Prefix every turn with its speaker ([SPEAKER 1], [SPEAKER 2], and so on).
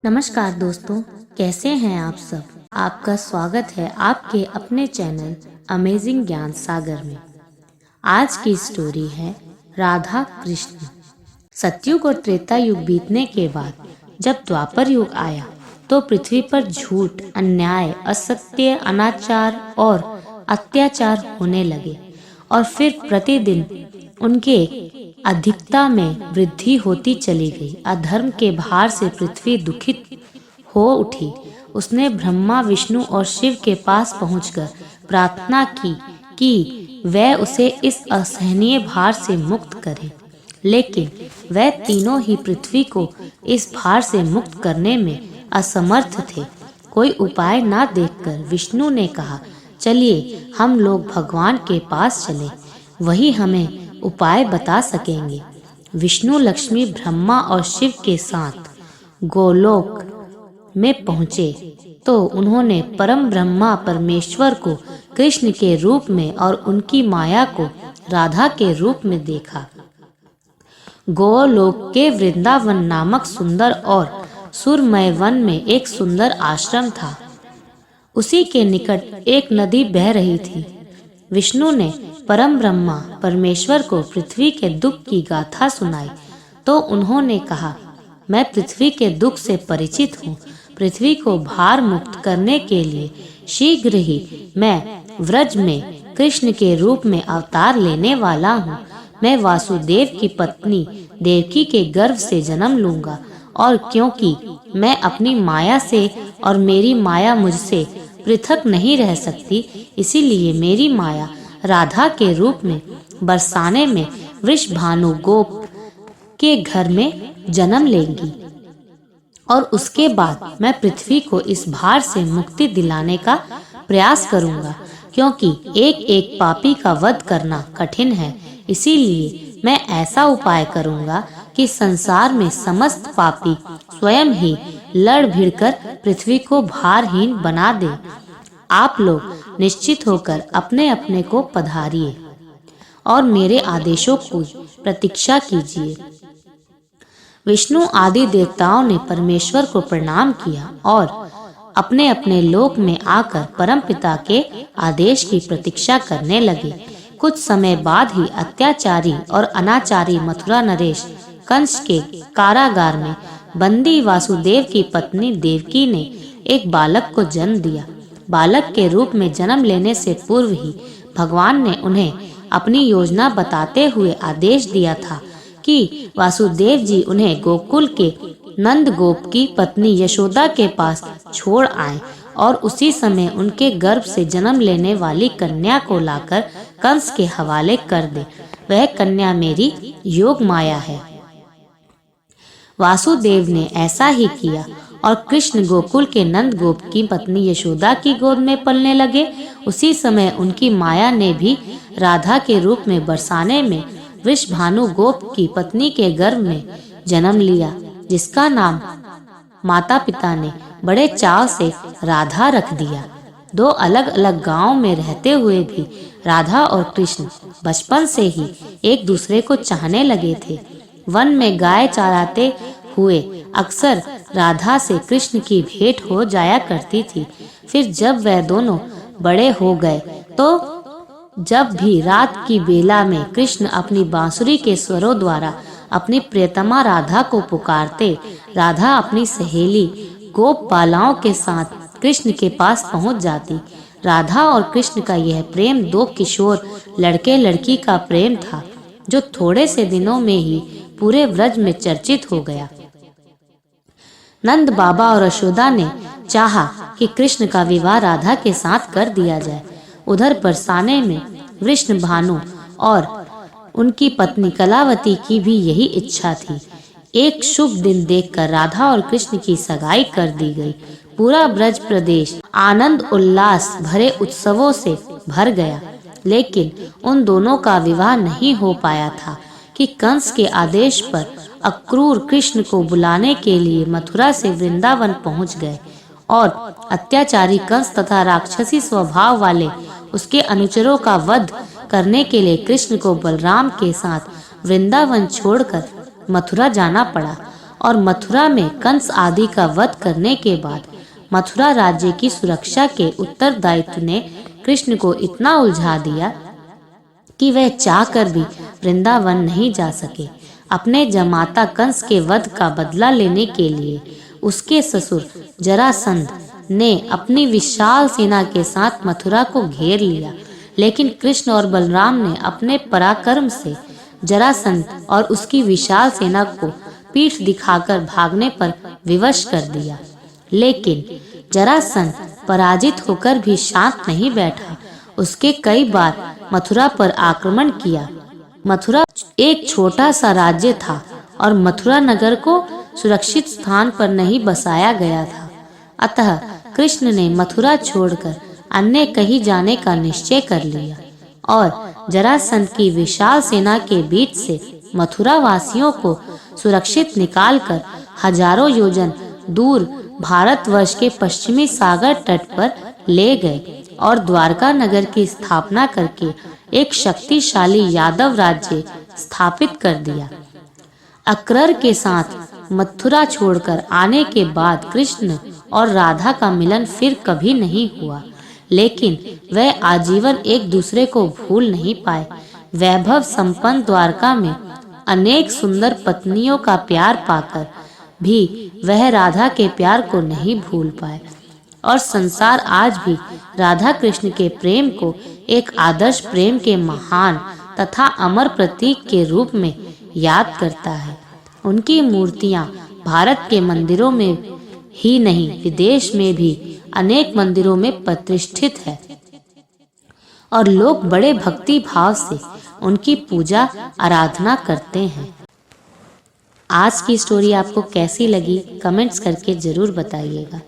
[SPEAKER 1] नमस्कार दोस्तों, कैसे हैं आप सब। आपका स्वागत है आपके अपने चैनल अमेजिंग ज्ञान सागर में। आज की स्टोरी है राधा कृष्ण। सतयुग और त्रेता युग बीतने के बाद जब द्वापर युग आया तो पृथ्वी पर झूठ, अन्याय, असत्य, अनाचार और अत्याचार होने लगे और फिर प्रतिदिन उनके अधिकता में वृद्धि होती चली गई। अधर्म के भार से पृथ्वी दुखित हो उठी। उसने ब्रह्मा, विष्णु और शिव के पास पहुंचकर प्रार्थना की कि वह उसे इस असहनीय भार से मुक्त करें, लेकिन वह तीनों ही पृथ्वी को इस भार से मुक्त करने में असमर्थ थे। कोई उपाय ना देखकर विष्णु ने कहा, चलिए हम लोग भगवान के पास चलें, वही हमें उपाय बता सकेंगे। विष्णु, लक्ष्मी, ब्रह्मा और शिव के साथ गोलोक में पहुंचे तो उन्होंने परम ब्रह्मा परमेश्वर को कृष्ण के रूप में और उनकी माया को राधा के रूप में देखा। गोलोक के वृंदावन नामक सुंदर और सुरमय वन में एक सुंदर आश्रम था। उसी के निकट एक नदी बह रही थी। विष्णु ने परम ब्रह्मा परमेश्वर को पृथ्वी के दुख की गाथा सुनाई तो उन्होंने कहा, मैं पृथ्वी के दुख से परिचित हूँ। पृथ्वी को भार मुक्त करने के लिए शीघ्र ही मैं व्रज में कृष्ण के रूप में अवतार लेने वाला हूँ। मैं वासुदेव की पत्नी देवकी के गर्भ से जन्म लूंगा और क्योंकि मैं अपनी माया से और मेरी माया मुझसे पृथक नहीं रह सकती, इसीलिए मेरी माया राधा के रूप में बरसाने में वृषभानु गोप के घर में जन्म लेंगी और उसके बाद मैं पृथ्वी को इस भार से मुक्ति दिलाने का प्रयास करूंगा, क्योंकि एक एक पापी का वध करना कठिन है। इसीलिए मैं ऐसा उपाय करूंगा कि संसार में समस्त पापी स्वयं ही लड़ भिड़कर पृथ्वी को भारहीन बना दे। आप लोग निश्चित होकर अपने अपने को पधारिए और मेरे आदेशों की प्रतीक्षा कीजिए। विष्णु आदि देवताओं ने परमेश्वर को प्रणाम किया और अपने अपने लोक में आकर परमपिता के आदेश की प्रतीक्षा करने लगे। कुछ समय बाद ही अत्याचारी और अनाचारी मथुरा नरेश कंस के कारागार में बंदी वासुदेव की पत्नी देवकी ने एक बालक को जन्म दिया। बालक के रूप में जन्म लेने से पूर्व ही भगवान ने उन्हें अपनी योजना बताते हुए आदेश दिया था कि वासुदेव जी उन्हें गोकुल के नंद गोप की पत्नी यशोदा के पास छोड़ आए और उसी समय उनके गर्भ से जन्म लेने वाली कन्या को लाकर कंस के हवाले कर दे। वह कन्या मेरी योग माया है। वासुदेव ने ऐसा ही किया और कृष्ण गोकुल के नंद गोप की पत्नी यशोदा की गोद में पलने लगे। उसी समय उनकी माया ने भी राधा के रूप में बरसाने में वृषभानु गोप की पत्नी के गर्भ में जन्म लिया, जिसका नाम माता पिता ने बड़े चाव से राधा रख दिया। दो अलग अलग गांव में रहते हुए भी राधा और कृष्ण बचपन से ही एक दूसरे को चाहने लगे थे। वन में गाय चराते हुए अक्सर राधा से कृष्ण की भेंट हो जाया करती थी। फिर जब वह दोनों बड़े हो गए तो जब भी रात की बेला में कृष्ण अपनी बांसुरी के स्वरों द्वारा अपनी प्रियतमा राधा को पुकारते, राधा अपनी सहेली गोप बालाओं के साथ कृष्ण के पास पहुंच जाती। राधा और कृष्ण का यह प्रेम दो किशोर लड़के लड़की का प्रेम था, जो थोड़े से दिनों में ही पूरे व्रज में चर्चित हो गया। नंद बाबा और यशोदा ने चाहा कि कृष्ण का विवाह राधा के साथ कर दिया जाए। उधर बरसाने में वृषण भानु और उनकी पत्नी कलावती की भी यही इच्छा थी। एक शुभ दिन देखकर राधा और कृष्ण की सगाई कर दी गई। पूरा ब्रज प्रदेश आनंद उल्लास भरे उत्सवों से भर गया, लेकिन उन दोनों का विवाह नहीं हो पाया था कि कंस के आदेश पर अक्रूर कृष्ण को बुलाने के लिए मथुरा से वृंदावन पहुंच गए और अत्याचारी कंस तथा राक्षसी स्वभाव वाले उसके अनुचरों का वध करने के लिए कृष्ण को बलराम के साथ वृंदावन छोड़कर मथुरा जाना पड़ा और मथुरा में कंस आदि का वध करने के बाद मथुरा राज्य की सुरक्षा के उत्तरदायित्व ने कृष्ण को इतना उलझा दिया कि वह चाहकर भी वृंदावन नहीं जा सके। अपने जमाता कंस के वध का बदला लेने के लिए उसके ससुर जरासंध ने अपनी विशाल सेना के साथ मथुरा को घेर लिया, लेकिन कृष्ण और बलराम ने अपने पराक्रम से जरासंध और उसकी विशाल सेना को पीठ दिखाकर भागने पर विवश कर दिया। लेकिन जरासंध पराजित होकर भी शांत नहीं बैठा। उसके कई बार मथुरा पर आक्रमण किया। मथुरा एक छोटा सा राज्य था और मथुरा नगर को सुरक्षित स्थान पर नहीं बसाया गया था। अतः कृष्ण ने मथुरा छोड़कर अन्य कहीं जाने का निश्चय कर लिया और जरासंध की विशाल सेना के बीच से मथुरा वासियों को सुरक्षित निकालकर हजारों योजन दूर भारतवर्ष के पश्चिमी सागर तट पर ले गए और द्वारका नगर की स्थापना करके एक शक्तिशाली यादव राज्य स्थापित कर दिया। अक्रर के साथ मथुरा छोड़कर आने के बाद कृष्ण और राधा का मिलन फिर कभी नहीं हुआ, लेकिन वह आजीवन एक दूसरे को भूल नहीं पाए। वैभव संपन्न द्वारका में अनेक सुंदर पत्नियों का प्यार पाकर भी वह राधा के प्यार को नहीं भूल पाए और संसार आज भी राधा कृष्ण के प्रेम को एक आदर्श प्रेम के महान तथा अमर प्रतीक के रूप में याद करता है। उनकी मूर्तियां भारत के मंदिरों में ही नहीं, विदेश में भी अनेक मंदिरों में प्रतिष्ठित है और लोग बड़े भक्ति भाव से उनकी पूजा आराधना करते हैं। आज की स्टोरी आपको कैसी लगी कमेंट्स करके जरूर बताइएगा।